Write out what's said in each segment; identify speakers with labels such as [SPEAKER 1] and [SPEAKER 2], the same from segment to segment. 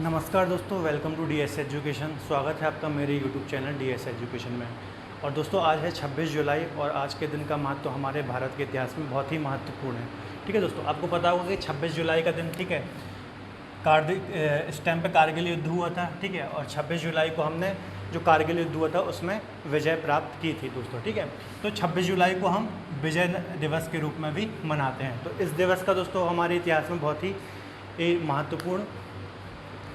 [SPEAKER 1] नमस्कार दोस्तों, welcome to DS education. स्वागत है आपका मेरे यूट्यूब चैनल डीएस एजुकेशन में। और दोस्तों आज है 26 जुलाई और आज के दिन का महत्व तो हमारे भारत के इतिहास में बहुत ही महत्वपूर्ण है। ठीक है दोस्तों, आपको पता होगा कि 26 जुलाई का दिन, ठीक है, इस टाइम पे कारगिल युद्ध हुआ था। ठीक है, और 26 जुलाई को हमने जो कारगिल युद्ध हुआ था उसमें विजय प्राप्त की थी दोस्तों। ठीक है, तो 26 जुलाई को हम विजय दिवस के रूप में भी मनाते हैं। तो इस दिवस का दोस्तों हमारे इतिहास में बहुत ही महत्वपूर्ण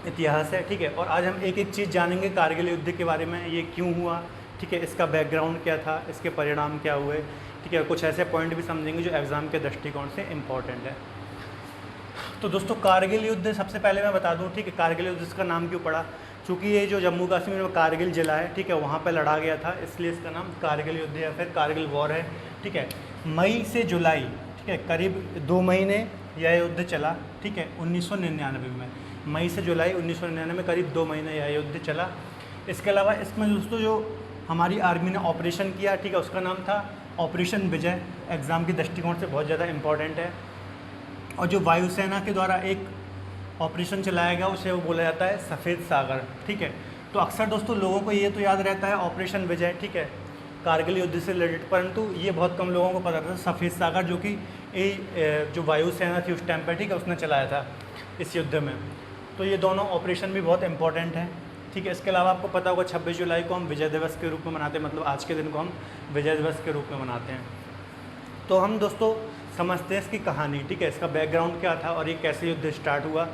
[SPEAKER 1] इतिहास है। ठीक है, और आज हम एक एक चीज़ जानेंगे कारगिल युद्ध के बारे में, ये क्यों हुआ, ठीक है, इसका बैकग्राउंड क्या था, इसके परिणाम क्या हुए। ठीक है, कुछ ऐसे पॉइंट भी समझेंगे जो एग्ज़ाम के दृष्टिकोण से इम्पॉर्टेंट है। तो दोस्तों कारगिल युद्ध सबसे पहले मैं बता दूं, ठीक है, कारगिल युद्ध इसका नाम क्यों पड़ा, क्योंकि ये जो जम्मू कश्मीर में कारगिल जिला है, ठीक है, वहाँ पर लड़ा गया था, इसलिए इसका नाम कारगिल युद्ध या फिर कारगिल वॉर है। ठीक है, मई से जुलाई, ठीक है, करीब 2 महीने यह युद्ध चला। ठीक है, 1999 में, मई से जुलाई 1999 में करीब 2 महीने यह युद्ध चला। इसके अलावा इसमें दोस्तों जो हमारी आर्मी ने ऑपरेशन किया, ठीक है, उसका नाम था ऑपरेशन विजय। एग्ज़ाम के दृष्टिकोण से बहुत ज़्यादा इम्पॉर्टेंट है। और जो वायुसेना के द्वारा एक ऑपरेशन चलाया गया उसे वो बोला जाता है सफ़ेद सागर। ठीक है, तो अक्सर दोस्तों लोगों को ये तो याद रहता है ऑपरेशन विजय, ठीक है, कारगिल युद्ध से रिलेटेड, परंतु ये बहुत कम लोगों को पता था सफ़ेद सागर जो कि जो वायुसेना थी उस टाइम पर, ठीक है, उसने चलाया था इस युद्ध में। तो ये दोनों ऑपरेशन भी बहुत इंपॉर्टेंट हैं। ठीक है, इसके अलावा आपको पता होगा 26 जुलाई को हम विजय दिवस के रूप में मनाते हैं, मतलब आज के दिन को हम विजय दिवस के रूप में मनाते हैं। तो हम दोस्तों समझते हैं इसकी कहानी, ठीक है, इसका बैकग्राउंड क्या था और ये कैसे युद्ध स्टार्ट हुआ।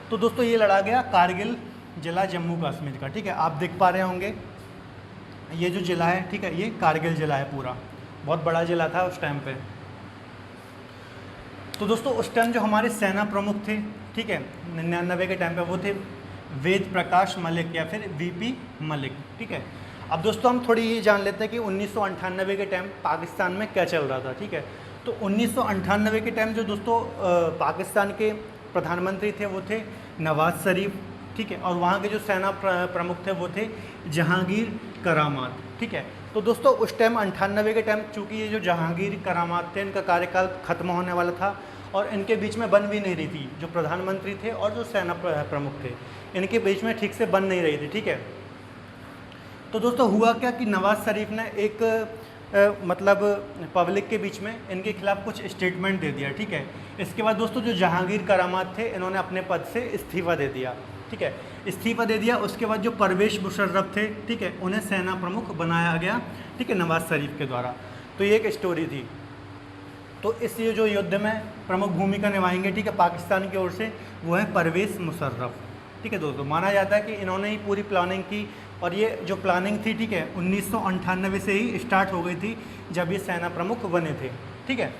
[SPEAKER 1] तो दोस्तों ये लड़ा गया कारगिल जिला जम्मू कश्मीर का। ठीक है, आप देख पा रहे होंगे ये जो जिला है, ठीक है, ये कारगिल जिला है, पूरा बहुत बड़ा जिला था उस टाइम पे। तो दोस्तों उस टाइम जो हमारे सेना प्रमुख थे, ठीक है, 99 के टाइम पे, वो थे वेद प्रकाश मलिक या फिर वीपी मलिक। ठीक है, अब दोस्तों हम थोड़ी ये जान लेते हैं कि 1998 के टाइम पाकिस्तान में क्या चल रहा था। ठीक है, तो 1998 के टाइम जो दोस्तों पाकिस्तान के प्रधानमंत्री थे वो थे नवाज शरीफ। ठीक है, और वहाँ के जो सेना प्रमुख थे वो थे जहांगीर करामात। ठीक है, तो दोस्तों उस टाइम 98 के टाइम चूँकि ये जो जहांगीर करामात थे इनका कार्यकाल खत्म होने वाला था और इनके बीच में बन भी नहीं रही थी, जो प्रधानमंत्री थे और जो सेना प्रमुख थे इनके बीच में ठीक से बन नहीं रही थी। ठीक है, तो दोस्तों हुआ क्या कि नवाज शरीफ ने एक मतलब पब्लिक के बीच में इनके खिलाफ कुछ स्टेटमेंट दे दिया। ठीक है, इसके बाद दोस्तों जो जहांगीर करामात थे इन्होंने अपने पद से इस्तीफ़ा दे दिया। ठीक है, इस्तीफ़ा दे दिया। उसके बाद जो परवेश मुशर्रफ थे, ठीक है, उन्हें सेना प्रमुख बनाया गया, ठीक है, नवाज शरीफ के द्वारा। तो ये एक स्टोरी थी। तो इस ये जो युद्ध में प्रमुख भूमिका निभाएंगे, ठीक है, पाकिस्तान की ओर से, वो है परवेश मुशर्रफ। ठीक है दोस्तों, माना जाता है कि इन्होंने ही पूरी प्लानिंग की और ये जो प्लानिंग थी, ठीक है, 1998 से ही स्टार्ट हो गई थी जब ये सेना प्रमुख बने थे। ठीक है,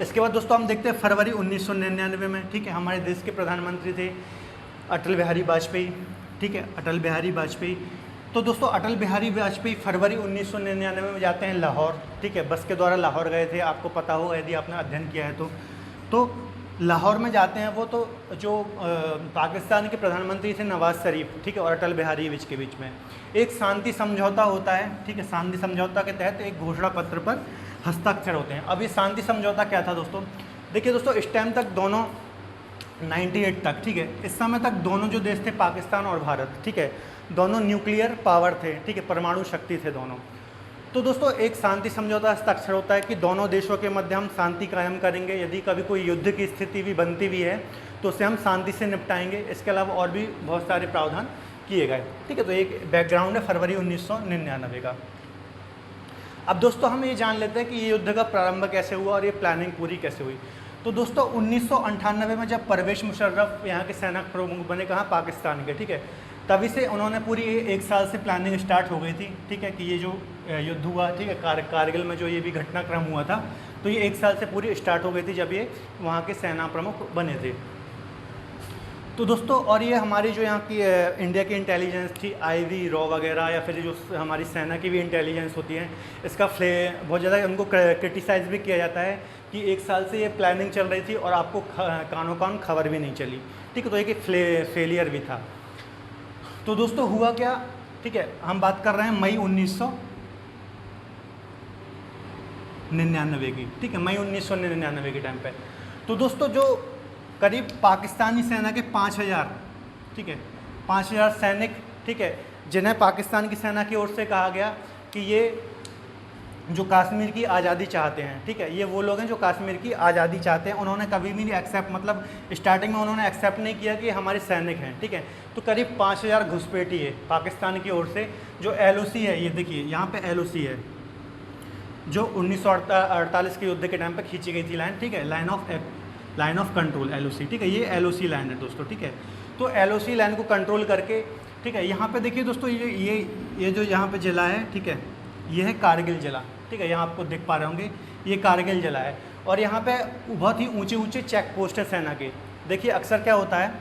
[SPEAKER 1] इसके बाद दोस्तों हम देखते हैं फरवरी 1999 में, ठीक है, हमारे देश के प्रधानमंत्री थे अटल बिहारी वाजपेयी। ठीक है, अटल बिहारी वाजपेयी। तो दोस्तों अटल बिहारी वाजपेयी फरवरी 1999 में जाते हैं लाहौर। ठीक है, बस के द्वारा लाहौर गए थे, आपको पता होगा यदि आपने अध्ययन किया है तो लाहौर में जाते हैं वो। तो जो पाकिस्तान के प्रधानमंत्री थे नवाज शरीफ, ठीक है, और अटल बिहारी के बीच में एक शांति समझौता होता है। ठीक है, शांति समझौता के तहत एक घोषणा पत्र पर हस्ताक्षर होते हैं। अब ये शांति समझौता क्या था दोस्तों, देखिए दोस्तों, इस टाइम तक दोनों 98 तक, ठीक है, इस समय तक दोनों जो देश थे पाकिस्तान और भारत, ठीक है, दोनों न्यूक्लियर पावर थे, ठीक है, परमाणु शक्ति थे दोनों। तो दोस्तों एक शांति समझौता हस्ताक्षर होता है कि दोनों देशों के मध्य हम शांति कायम करेंगे, यदि कभी कोई युद्ध की स्थिति भी बनती भी है तो उसे हम शांति से निपटाएंगे। इसके अलावा और भी बहुत सारे प्रावधान किए गए। ठीक है, तो एक बैकग्राउंड है फरवरी 1999 का। अब दोस्तों हम ये जान लेते हैं कि ये युद्ध का प्रारंभ कैसे हुआ और ये प्लानिंग पूरी कैसे हुई। तो दोस्तों 1998 में जब परवेश मुशर्रफ यहाँ के सेना प्रमुख बने, कहाँ, पाकिस्तान के, ठीक है, तभी से उन्होंने पूरी 1 साल से प्लानिंग स्टार्ट हो गई थी। ठीक है, कि ये जो युद्ध हुआ, ठीक है, कारगिल में जो ये भी घटनाक्रम हुआ था, तो ये 1 साल से पूरी स्टार्ट हो गई थी जब ये वहाँ के सेना प्रमुख बने थे। तो दोस्तों और ये हमारी जो यहाँ की इंडिया की इंटेलिजेंस थी, आईवी, रॉ वगैरह, या फिर जो हमारी सेना की भी इंटेलिजेंस होती है, इसका बहुत ज़्यादा उनको क्रिटिसाइज़ भी किया जाता है कि 1 साल से ये प्लानिंग चल रही थी और आपको कानों कान खबर भी नहीं चली। ठीक है, तो एक फेलियर भी था। तो दोस्तों हुआ क्या, ठीक है, हम बात कर रहे हैं मई 1999 की। ठीक है, मई 1999 के टाइम पे। तो दोस्तों जो करीब पाकिस्तानी सेना के 5000, ठीक है, 5000 सैनिक, ठीक है, जिन्हें पाकिस्तान की सेना की ओर से कहा गया कि ये जो कश्मीर की आज़ादी चाहते हैं, ठीक है, ये वो लोग हैं जो कश्मीर की आज़ादी चाहते हैं। उन्होंने कभी भी नहीं एक्सेप्ट, मतलब स्टार्टिंग में उन्होंने एक्सेप्ट नहीं किया कि हमारे सैनिक हैं, ठीक है। तो करीब 5000 घुसपैठी है पाकिस्तान की ओर से। जो LOC है, ये देखिए यहाँ पे LOC है, जो 1948 के युद्ध के टाइम पे खींची गई थी लाइन, ठीक है, लाइन ऑफ कंट्रोल LOC, ठीक है, ये LOC लाइन है दोस्तों, ठीक है। तो LOC लाइन को कंट्रोल करके, ठीक है, यहाँ पे देखिए दोस्तों, ये जो यहाँ पे जिला है, ठीक है, ये है कारगिल जिला, ठीक है, यहाँ आपको दिख पा रहे होंगे, ये कारगिल जिला है। और यहाँ पे बहुत ही ऊंचे ऊंचे चेक पोस्ट है सेना के। देखिए अक्सर क्या होता है,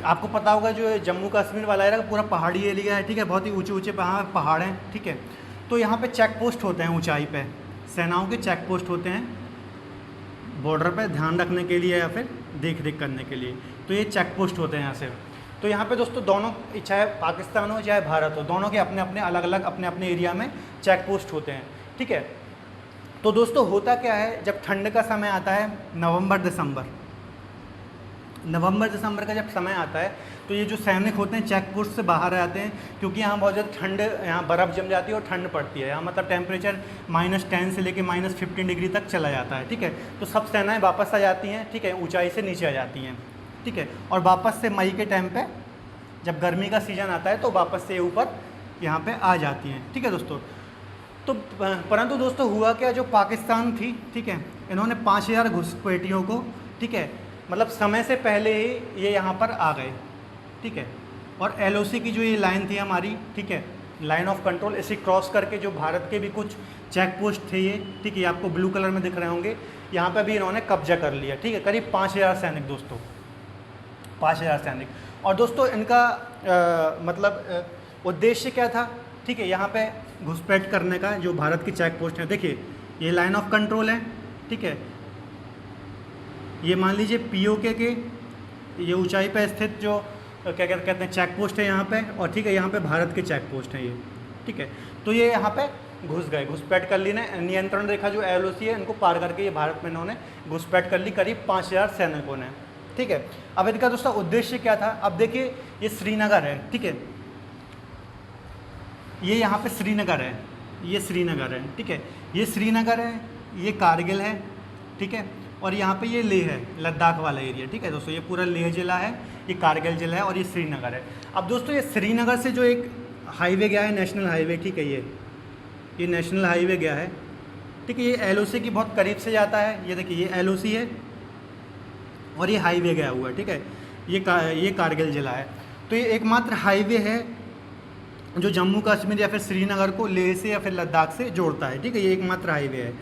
[SPEAKER 1] आपको पता होगा जो जम्मू कश्मीर वाला एरिया पूरा पहाड़ी एरिया है, ठीक है, बहुत ही ऊंचे ऊंचे पहाड़ हैं, ठीक है। तो यहाँ पे चेक पोस्ट होते हैं ऊंचाई पे, सेनाओं के चेक पोस्ट होते हैं बॉर्डर पे ध्यान रखने के लिए या फिर देख रेख करने के लिए। तो ये चेक पोस्ट होते हैं यहाँ से। तो यहाँ पे दोस्तों दोनों, चाहे पाकिस्तान हो चाहे भारत हो, दोनों के अपने अपने अलग अलग अपने अपने एरिया में चेक पोस्ट होते हैं, ठीक है। तो दोस्तों होता क्या है, जब ठंड का समय आता है, नवंबर दिसंबर का जब समय आता है, तो ये जो सैनिक होते हैं चेक पोस्ट से बाहर आते हैं, क्योंकि यहाँ बहुत ज़्यादा ठंड, यहाँ बर्फ़ जम जाती है और ठंड पड़ती है। यहाँ मतलब टेम्परेचर -10 से लेके -15 डिग्री तक चला जाता है, ठीक है। तो सब सेनाएं वापस आ जाती हैं, ठीक है, ऊंचाई से नीचे आ जाती हैं, ठीक है। और वापस से मई के टाइम पे जब गर्मी का सीज़न आता है तो वापस से ऊपर यहाँ पे आ जाती हैं, ठीक है दोस्तों। तो परंतु दोस्तों हुआ क्या, जो पाकिस्तान थी, ठीक है, इन्होंने 5000 घुसपैठियों को, ठीक है, मतलब समय से पहले ही ये यहाँ पर आ गए, ठीक है। और LOC की जो ये लाइन थी हमारी, ठीक है, लाइन ऑफ कंट्रोल, इसे क्रॉस करके जो भारत के भी कुछ चेक पोस्ट थे ये, ठीक है, ये आपको ब्लू कलर में दिख रहे होंगे, यहाँ पे भी इन्होंने कब्जा कर लिया, ठीक है। करीब 5000 सैनिक दोस्तों, 5000 सैनिक। और दोस्तों इनका मतलब उद्देश्य क्या था, ठीक है, यहाँ पे घुसपैठ करने का, जो भारत की चेक पोस्ट है, देखिए ये लाइन ऑफ कंट्रोल है, ठीक है, ये मान लीजिए POK के ये ऊंचाई पे स्थित जो क्या कहते हैं चेक पोस्ट है यहाँ पे, और ठीक है यहाँ पे भारत के चेक पोस्ट हैं ये, ठीक है। तो ये यहाँ पे घुस गए, घुसपैठ कर ली ने, नियंत्रण रेखा जो LOC है इनको पार करके ये भारत में इन्होंने घुसपैठ कर ली, करीब 5000 सैनिकों ने, ठीक है। अब इनका दोस्तों उद्देश्य क्या था, अब देखिए ये श्रीनगर है, ठीक है, ये यहाँ पे श्रीनगर है, ये श्रीनगर है, ठीक है, ये श्रीनगर है, ये कारगिल है, ठीक है, और यहाँ पे ये लेह है, लद्दाख वाला एरिया, ठीक है दोस्तों, ये पूरा लेह जिला है, ये कारगिल जिला है, और ये श्रीनगर है। अब दोस्तों ये श्रीनगर से जो एक हाईवे गया है, नेशनल हाईवे, ठीक है, ये नेशनल हाईवे गया है, ठीक है, ये LOC की बहुत करीब से जाता है, ये देखिए ये LOC है और ये हाईवे गया हुआ है, ठीक है, ये कारगिल जिला है। तो ये एकमात्र हाईवे है जो जम्मू कश्मीर या फिर श्रीनगर को लेह से या फिर लद्दाख से जोड़ता है, ठीक है, ये एकमात्र हाईवे है।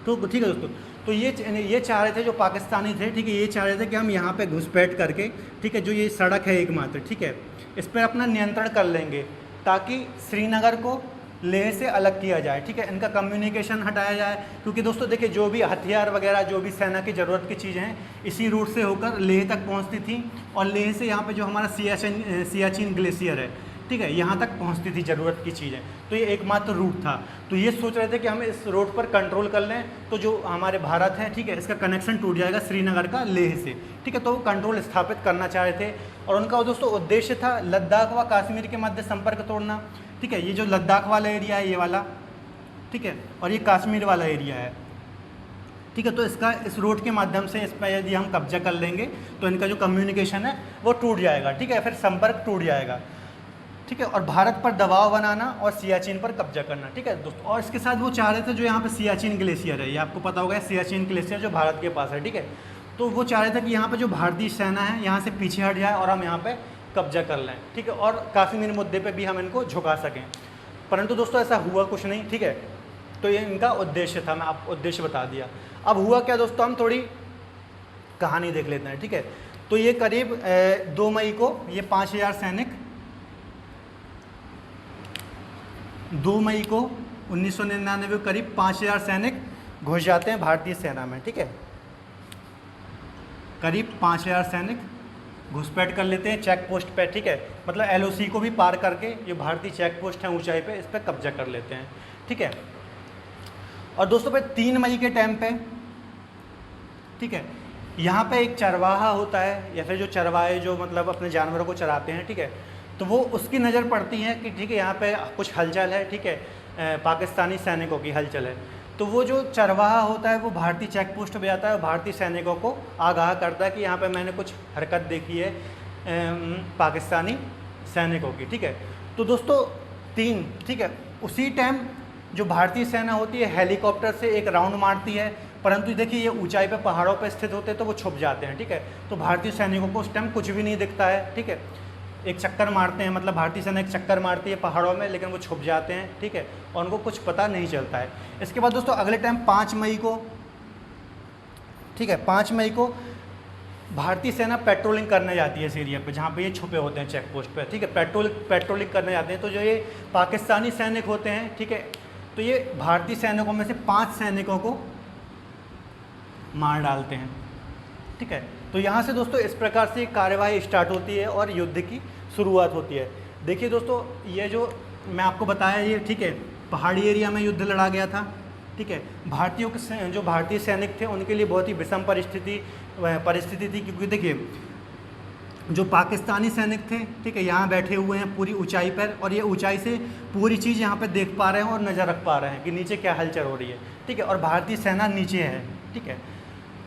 [SPEAKER 1] तो ठीक है दोस्तों, तो ये चाह रहे थे जो पाकिस्तानी थे, ठीक है, ये चाह रहे थे कि हम यहाँ पे घुसपैठ करके, ठीक है, जो ये सड़क है एकमात्र, ठीक है, इस पर अपना नियंत्रण कर लेंगे ताकि श्रीनगर को लेह से अलग किया जाए, ठीक है, इनका कम्युनिकेशन हटाया जाए। क्योंकि दोस्तों देखिए जो भी हथियार वगैरह जो भी सेना की ज़रूरत की चीज़ें हैं इसी रूट से होकर लेह तक पहुँचती थी, और लेह से यहाँ पे जो हमारा सियाचिन ग्लेशियर है, ठीक है, यहाँ तक पहुँचती थी ज़रूरत की चीज़ें। तो ये एकमात्र रूट था। तो ये सोच रहे थे कि हम इस रोड पर कंट्रोल कर लें तो जो हमारे भारत है, ठीक है, इसका कनेक्शन टूट जाएगा श्रीनगर का लेह से, ठीक है। तो वो कंट्रोल स्थापित करना चाह रहे थे, और उनका दोस्तों उद्देश्य था लद्दाख व कश्मीर के मध्य संपर्क तोड़ना, ठीक है। ये जो लद्दाख वाला एरिया है ये वाला, ठीक है, और ये कश्मीर वाला एरिया है, ठीक है। तो इस रोड के माध्यम से इस पर यदि हम कब्जा कर लेंगे तो इनका जो कम्युनिकेशन है वो टूट जाएगा, ठीक है, फिर संपर्क टूट जाएगा, ठीक है। और भारत पर दबाव बनाना और सियाचिन पर कब्जा करना, ठीक है दोस्तों। और इसके साथ वो चाह रहे थे जो यहाँ पे सियाचिन ग्लेशियर है, ये आपको पता होगा सियाचिन ग्लेशियर जो भारत के पास है, ठीक है। तो वो चाह रहे थे कि यहाँ पे जो भारतीय सेना है यहाँ से पीछे हट जाए और हम यहाँ पे कब्जा कर लें, ठीक है, और कश्मीर मुद्दे पे भी हम इनको झुका सकें। परंतु दोस्तों ऐसा हुआ कुछ नहीं, ठीक है। तो ये इनका उद्देश्य था, मैं आपको उद्देश्य बता दिया। अब हुआ क्या दोस्तों, हम थोड़ी कहानी देख लेते हैं, ठीक है। तो ये करीब 2 मई को ये 5000 सैनिक 2 मई को 1999 करीब 5000 सैनिक घुस जाते हैं भारतीय सेना में, ठीक है। करीब 5000 सैनिक घुसपैठ कर लेते हैं चेक पोस्ट पे, ठीक है, मतलब LOC को भी पार करके ये भारतीय चेक पोस्ट है ऊंचाई पे, इस पर कब्जा कर लेते हैं, ठीक है। और दोस्तों पे 3 मई के टाइम पे, ठीक है, यहाँ पे एक चरवाहा होता है या फिर जो चरवाहे जो मतलब अपने जानवरों को चराते हैं, ठीक है, तो वो उसकी नज़र पड़ती है कि ठीक है यहाँ पे कुछ हलचल है, ठीक है, पाकिस्तानी सैनिकों की हलचल है। तो वो जो चरवाहा होता है वो भारतीय चेक पोस्ट पे जाता है और भारतीय सैनिकों को आगाह करता है कि यहाँ पे मैंने कुछ हरकत देखी है पाकिस्तानी सैनिकों की, ठीक है। तो दोस्तों तीन, ठीक है, उसी टाइम जो भारतीय सेना होती है हेलीकॉप्टर से एक राउंड मारती है, परंतु देखिए ये ऊंचाई पे पहाड़ों पे स्थित होते हैं तो वो छुप जाते हैं, ठीक है। तो भारतीय सैनिकों को उस टाइम कुछ भी नहीं दिखता है, ठीक है। एक चक्कर मारते हैं, मतलब भारतीय सेना एक चक्कर मारती है पहाड़ों में, लेकिन वो छुप जाते हैं, ठीक है, और उनको कुछ पता नहीं चलता है। इसके बाद दोस्तों अगले टाइम 5 मई को, ठीक है, 5 मई को भारतीय सेना पेट्रोलिंग करने जाती है इस एरिया पे जहाँ पे ये छुपे होते हैं चेक पोस्ट पे, ठीक है, पेट्रोलिंग करने जाते हैं। तो जो ये पाकिस्तानी सैनिक होते हैं, ठीक है, तो ये भारतीय सैनिकों में से 5 सैनिकों को मार डालते हैं, ठीक है। तो यहाँ से दोस्तों इस प्रकार से कार्यवाही स्टार्ट होती है और युद्ध की शुरुआत होती है। देखिए दोस्तों ये जो मैं आपको बताया ये, ठीक है, पहाड़ी एरिया में युद्ध लड़ा गया था, ठीक है। भारतीयों के जो भारतीय सैनिक थे उनके लिए बहुत ही विषम परिस्थिति थी, क्योंकि देखिए जो पाकिस्तानी सैनिक थे, ठीक है, यहाँ बैठे हुए हैं पूरी ऊंचाई पर और ये ऊंचाई से पूरी चीज़ यहाँ पे देख पा रहे हैं और नज़र रख पा रहे हैं कि नीचे क्या हलचल हो रही है, ठीक है, और भारतीय सेना नीचे है, ठीक है।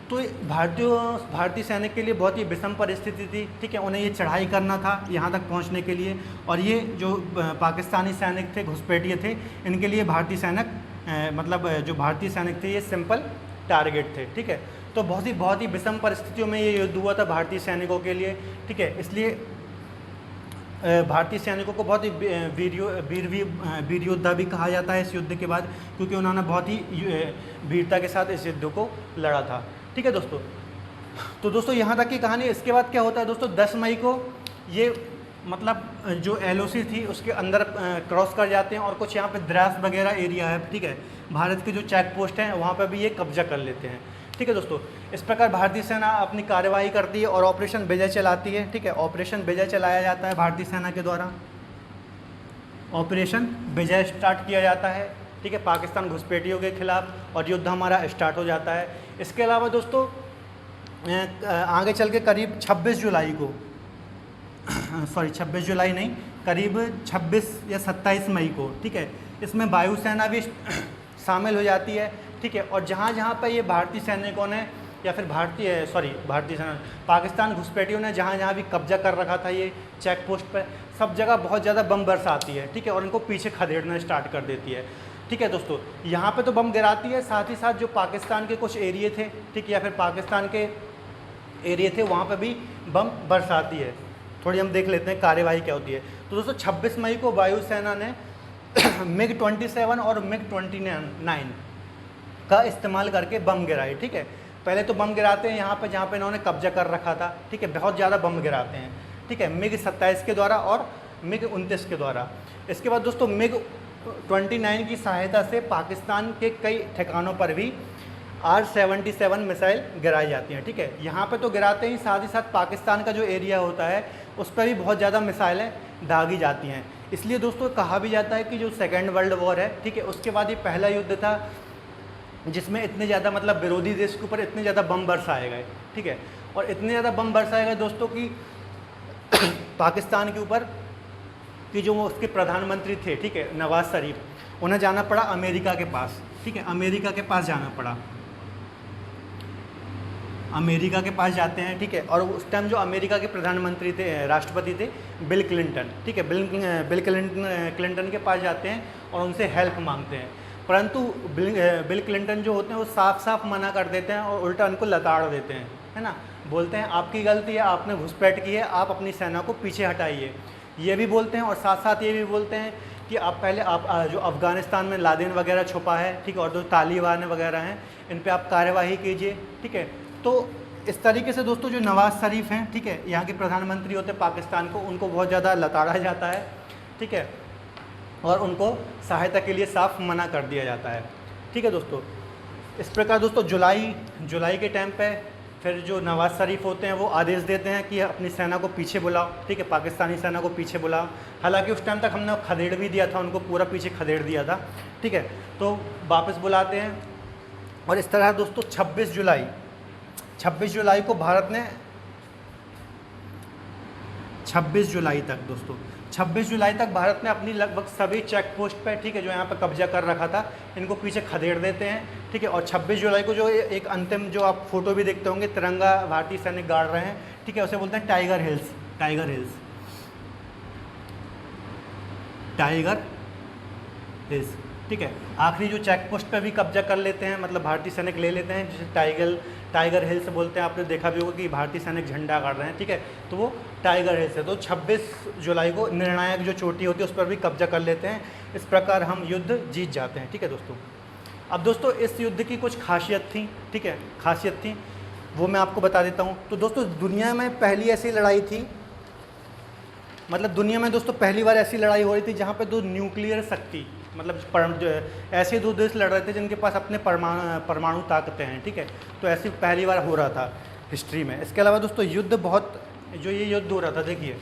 [SPEAKER 1] तो भारतीय सैनिक के लिए बहुत ही विषम परिस्थिति थी, ठीक है, उन्हें ये चढ़ाई करना था यहाँ तक पहुँचने के लिए, और ये जो पाकिस्तानी सैनिक थे, घुसपैठिए थे, इनके लिए भारतीय सैनिक मतलब जो भारतीय सैनिक थे ये सिंपल टारगेट थे, ठीक है। तो बहुत ही विषम परिस्थितियों में ये युद्ध हुआ था भारतीय सैनिकों के लिए, ठीक है। इसलिए भारतीय सैनिकों को बहुत ही वीर योद्धा भी कहा जाता है इस युद्ध के बाद, क्योंकि उन्होंने बहुत ही वीरता के साथ इस युद्ध को लड़ा था, ठीक है दोस्तों। तो दोस्तों यहाँ तक की कहानी। इसके बाद क्या होता है दोस्तों, 10 मई को ये मतलब जो LOC थी उसके अंदर क्रॉस कर जाते हैं और कुछ यहाँ पे द्रास वगैरह एरिया है, ठीक है, भारत के जो चेक पोस्ट हैं वहाँ पर भी ये कब्जा कर लेते हैं, ठीक है दोस्तों। इस प्रकार भारतीय सेना अपनी कार्यवाही करती है और ऑपरेशन विजय चलाती है, ठीक है। ऑपरेशन विजय चलाया जाता है भारतीय सेना के द्वारा, ऑपरेशन विजय स्टार्ट किया जाता है, ठीक है, पाकिस्तान घुसपैठियों के खिलाफ, और युद्ध हमारा स्टार्ट हो जाता है। इसके अलावा दोस्तों आगे चल के करीब 26 जुलाई को सॉरी 26 जुलाई नहीं, करीब 26 या 27 मई को, ठीक है, इसमें वायुसेना भी शामिल हो जाती है, ठीक है। और जहाँ पर ये भारतीय सैनिकों ने या फिर भारतीय सेना पाकिस्तान घुसपैठियों ने जहाँ भी कब्जा कर रखा था ये चेक पोस्ट पर, सब जगह बहुत ज़्यादा बम बरसाती है, ठीक है, और इनको पीछे खदेड़ना स्टार्ट कर देती है, ठीक है दोस्तों। यहाँ पे तो बम गिराती है, साथ ही साथ जो पाकिस्तान के कुछ एरिए थे, ठीक, या फिर पाकिस्तान के एरिए थे वहाँ पे भी बम बरसाती है। थोड़ी हम देख लेते हैं कार्यवाही क्या होती है। तो दोस्तों 26 मई को वायुसेना ने MiG-27 और MiG-29 का इस्तेमाल करके बम गिराए, ठीक है। पहले तो बम गिराते हैं यहाँ पे जहाँ पे इन्होंने कब्जा कर रखा था, ठीक है, बहुत ज़्यादा बम गिराते हैं, ठीक है, MiG-27 के द्वारा और MiG-29 के द्वारा। इसके बाद दोस्तों MiG-29 की सहायता से पाकिस्तान के कई ठिकानों पर भी R-77 मिसाइल गिराई जाती हैं, ठीक है। यहाँ पे तो गिराते ही साथ पाकिस्तान का जो एरिया होता है उस पर भी बहुत ज़्यादा मिसाइलें दागी जाती हैं। इसलिए दोस्तों कहा भी जाता है कि जो सेकेंड वर्ल्ड वॉर है, ठीक है, उसके बाद ये पहला युद्ध था जिसमें इतने ज़्यादा मतलब विरोधी देश के ऊपर इतने ज़्यादा बम बरसाए गए, ठीक है, और इतने ज़्यादा बम बरसाए गए दोस्तों कि पाकिस्तान के ऊपर कि जो उसके प्रधानमंत्री थे, ठीक है, नवाज़ शरीफ, उन्हें जाना पड़ा अमेरिका के पास, ठीक है, अमेरिका के पास जाना पड़ा, अमेरिका के पास जाते हैं, ठीक है। और उस टाइम जो अमेरिका के प्रधानमंत्री थे, राष्ट्रपति थे बिल क्लिंटन, ठीक है, बिल क्लिंटन के पास जाते हैं और उनसे हेल्प मांगते हैं, परंतु बिल क्लिंटन जो होते हैं वो साफ मना कर देते हैं और उल्टा उनको लताड़ देते हैं, है ना, बोलते हैं आपकी गलती है, आपने घुसपैठ की है, आप अपनी सेना को पीछे हटाइए, ये भी बोलते हैं। और साथ ये भी बोलते हैं कि आप पहले जो अफ़गानिस्तान में लादेन वगैरह छुपा है, ठीक है, और जो तालिबान वगैरह हैं इन पे आप कार्यवाही कीजिए, ठीक है। तो इस तरीके से दोस्तों जो नवाज़ शरीफ हैं, ठीक है, यहाँ के प्रधानमंत्री होते हैं पाकिस्तान को, उनको बहुत ज़्यादा लताड़ा जाता है, ठीक है, और उनको सहायता के लिए साफ मना कर दिया जाता है, ठीक है दोस्तों। इस प्रकार दोस्तों जुलाई के टाइम पे फिर जो नवाज़ शरीफ होते हैं वो आदेश देते हैं कि अपनी सेना को पीछे बुलाओ, ठीक है, पाकिस्तानी सेना को पीछे बुलाओ। हालांकि उस टाइम तक हमने खदेड़ भी दिया था, उनको पूरा पीछे खदेड़ दिया था, ठीक है, तो वापस बुलाते हैं। और इस तरह दोस्तों 26 26 जुलाई को भारत ने 26 जुलाई तक दोस्तों 26 जुलाई तक भारत ने अपनी लगभग सभी चेक पोस्ट पे, ठीक है, जो यहाँ पे कब्जा कर रखा था, इनको पीछे खदेड़ देते हैं, ठीक है। और 26 जुलाई को जो एक अंतिम जो आप फोटो भी देखते होंगे, तिरंगा भारतीय सैनिक गाड़ रहे हैं, ठीक है, उसे बोलते हैं tiger hills, tiger hills, tiger hills, ठीक है। आखिरी जो चेक पोस्ट पे भी कब्जा कर लेते हैं, मतलब भारतीय सैनिक ले लेते हैं, जिसे टाइगर हिल्स बोलते हैं। आपने देखा भी होगा कि भारतीय सैनिक झंडा गाड़ रहे हैं, ठीक है, तो वो टाइगर हिल्स है। तो 26 जुलाई को निर्णायक जो चोटी होती है उस पर भी कब्जा कर लेते हैं। इस प्रकार हम युद्ध जीत जाते हैं, ठीक है दोस्तों। अब दोस्तों इस युद्ध की कुछ खासियत थी, ठीक है, खासियत थी, वो मैं आपको बता देता हूँ। तो दोस्तों दुनिया में पहली ऐसी लड़ाई थी, मतलब दुनिया में दोस्तों पहली बार ऐसी लड़ाई हो रही थी जहाँ पे दो न्यूक्लियर शक्ति, मतलब ऐसे दो देश लड़ रहे थे जिनके पास अपने परमाणु ताकतें हैं, ठीक है। तो ऐसी पहली बार हो रहा था हिस्ट्री में। इसके अलावा दोस्तों युद्ध बहुत, जो ये युद्ध हो रहा था, देखिए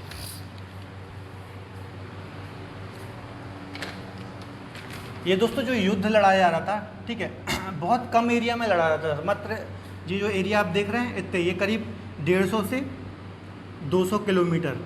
[SPEAKER 1] ये दोस्तों जो युद्ध लड़ाया जा रहा था, ठीक है, बहुत कम एरिया में लड़ा रहा था। मात्र ये जो एरिया आप देख रहे हैं इतने, ये करीब 150 से 200 किलोमीटर,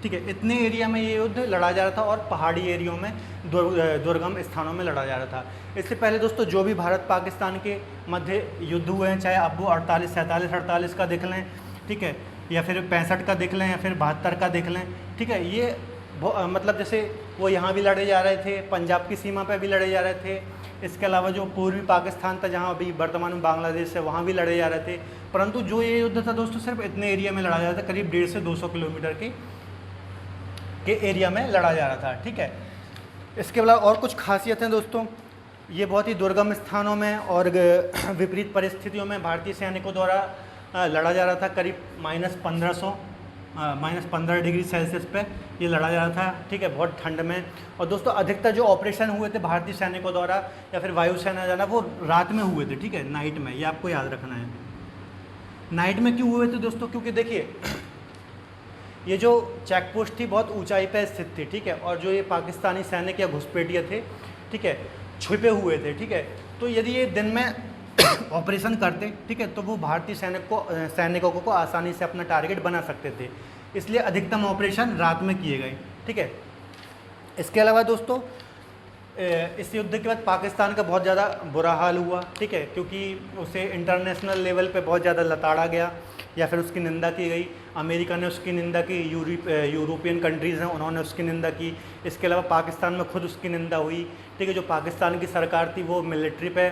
[SPEAKER 1] ठीक है, इतने एरिया में ये युद्ध लड़ा जा रहा था और पहाड़ी एरियो में दुर्गम स्थानों में लड़ा जा रहा था। इससे पहले दोस्तों जो भी भारत पाकिस्तान के मध्य युद्ध हुए हैं, चाहे अब वो 48 का देख लें, ठीक है, या फिर 65 का देख लें, या फिर 72 का देख लें, ठीक है, ये मतलब जैसे वो यहाँ भी लड़े जा रहे थे, पंजाब की सीमा पर भी लड़े जा रहे थे। इसके अलावा जो पूर्वी पाकिस्तान था, जहाँ अभी वर्तमान में बांग्लादेश है, वहाँ भी लड़े जा रहे थे। परंतु जो ये युद्ध था दोस्तों सिर्फ इतने एरिया में लड़ा जा रहा था, करीब 150 से 200 किलोमीटर के एरिया में लड़ा जा रहा था, ठीक है। इसके अलावा और कुछ खासियतें दोस्तों, ये बहुत ही दुर्गम स्थानों में और विपरीत परिस्थितियों में भारतीय सैनिकों द्वारा लड़ा जा रहा था। करीब -15 डिग्री सेल्सियस पे ये लड़ा जा रहा था, ठीक है, बहुत ठंड में। और दोस्तों अधिकतर जो ऑपरेशन हुए थे भारतीय सैनिकों द्वारा या फिर वायुसेना जाना, वो रात में हुए थे, ठीक है, नाइट में, ये आपको याद रखना है। नाइट में क्यों हुए थे दोस्तों? क्योंकि देखिए ये जो चेक पोस्ट थी बहुत ऊंचाई पर स्थित थी, ठीक है, और जो ये पाकिस्तानी सैनिक या घुसपैठिए थे, ठीक है, छुपे हुए थे, ठीक है। तो यदि ये दिन में ऑपरेशन करते, ठीक है, तो वो भारतीय सैनिकों को आसानी से अपना टारगेट बना सकते थे। इसलिए अधिकतम ऑपरेशन रात में किए गए, ठीक है। इसके अलावा दोस्तों इस युद्ध के बाद पाकिस्तान का बहुत ज़्यादा बुरा हाल हुआ, ठीक है, क्योंकि उसे इंटरनेशनल लेवल पे बहुत ज़्यादा लताड़ा गया या फिर उसकी निंदा की गई। अमेरिका ने उसकी निंदा की, यूरोपियन कंट्रीज़ हैं उन्होंने उसकी निंदा की। इसके अलावा पाकिस्तान में खुद उसकी निंदा हुई, ठीक है। जो पाकिस्तान की सरकार थी वो मिलिट्री पे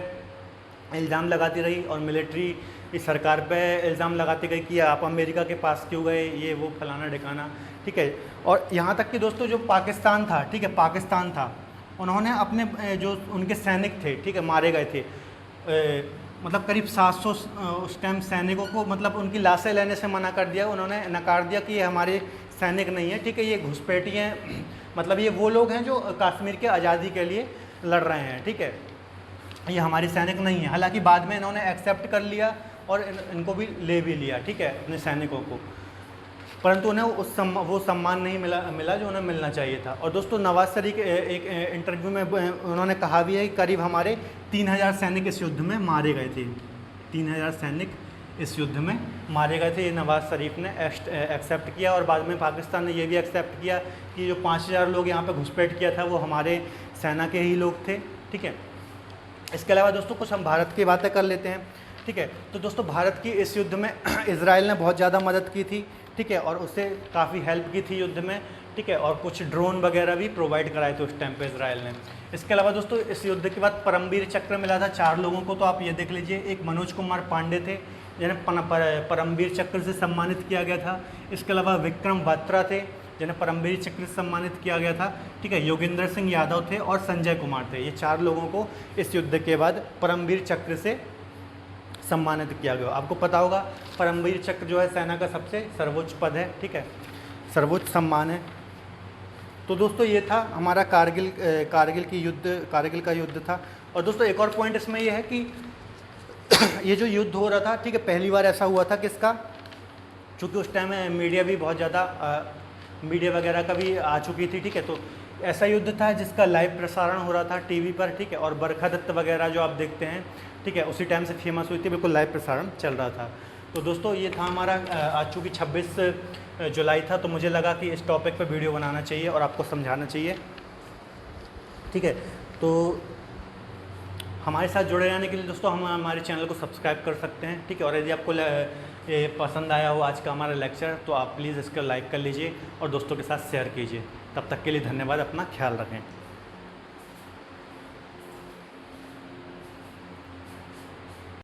[SPEAKER 1] इल्ज़ाम लगाती रही और मिलिट्री इस सरकार पे इल्ज़ाम लगाती गई कि आप अमेरिका के पास क्यों गए, ये वो फलाना ढिकाना, ठीक है। और यहाँ तक कि दोस्तों जो पाकिस्तान था, ठीक है, पाकिस्तान था, उन्होंने अपने जो उनके सैनिक थे, ठीक है, मारे गए थे, मतलब करीब 700 उस टाइम सैनिकों को, मतलब उनकी लाशें लेने से मना कर दिया। उन्होंने नकार दिया कि ये हमारे सैनिक नहीं है, ठीक है, ये घुसपैठिए हैं, मतलब ये वो लोग हैं जो कश्मीर के आज़ादी के लिए लड़ रहे हैं, ठीक है, ये हमारे सैनिक नहीं है। हालांकि बाद में इन्होंने एक्सेप्ट कर लिया और इनको भी ले भी लिया, ठीक है, अपने सैनिकों को, परंतु उन्हें वो सम्मान नहीं मिला जो उन्हें मिलना चाहिए था। और दोस्तों नवाज शरीफ एक इंटरव्यू में उन्होंने कहा भी है कि करीब हमारे 3000 सैनिक इस युद्ध में मारे गए थे, 3000 सैनिक इस युद्ध में मारे गए थे। ये नवाज शरीफ ने एक्सेप्ट किया और बाद में पाकिस्तान ने ये भी एक्सेप्ट किया कि जो 5000 लोग यहाँ पे घुसपैठ किया था वो हमारे सेना के ही लोग थे, ठीक है। इसके अलावा दोस्तों कुछ हम भारत की बातें कर लेते हैं, ठीक है। तो दोस्तों भारत की इस युद्ध में इजराइल ने बहुत ज़्यादा मदद की थी, ठीक है, और उससे काफ़ी हेल्प की थी युद्ध में, ठीक है, और कुछ ड्रोन वगैरह भी प्रोवाइड कराए थे उस टाइम पे इजराइल ने। इसके अलावा दोस्तों इस युद्ध के बाद परमवीर चक्र मिला था 4 लोगों को, तो आप ये देख लीजिए, एक मनोज कुमार पांडे थे जिन्हें परमवीर चक्र से सम्मानित किया गया था। इसके अलावा विक्रम बत्रा थे जिन्हें परमवीर चक्र से सम्मानित किया गया था, ठीक है, योगेंद्र सिंह यादव थे और संजय कुमार थे। ये 4 लोगों को इस युद्ध के बाद परमवीर चक्र से सम्मानित किया गया। आपको पता होगा परमवीर चक्र जो है सेना का सबसे सर्वोच्च पद है, ठीक है, सर्वोच्च सम्मान है। तो दोस्तों ये था हमारा कारगिल का युद्ध था। और दोस्तों एक और पॉइंट इसमें ये है कि ये जो युद्ध हो रहा था, ठीक है, पहली बार ऐसा हुआ था किसका, चूँकि उस टाइम में मीडिया भी बहुत ज़्यादा मीडिया वगैरह का भी आ चुकी थी, ठीक है। तो ऐसा युद्ध था जिसका लाइव प्रसारण हो रहा था टीवी पर, ठीक है, और बरखा दत्त वगैरह जो आप देखते हैं, ठीक है, उसी टाइम से फेमस हुई थी, बिल्कुल लाइव प्रसारण चल रहा था। तो दोस्तों ये था हमारा आज चूँकि 26 जुलाई था, तो मुझे लगा कि इस टॉपिक पर वीडियो बनाना चाहिए और आपको समझाना चाहिए, ठीक है। तो हमारे साथ जुड़े रहने के लिए दोस्तों हम हमारे चैनल को सब्सक्राइब कर सकते हैं, ठीक है। और यदि आपको ये पसंद आया हो आज का हमारा लेक्चर, तो आप प्लीज़ इसको लाइक कर लीजिए और दोस्तों के साथ शेयर कीजिए। तब तक के लिए धन्यवाद, अपना ख्याल रखें।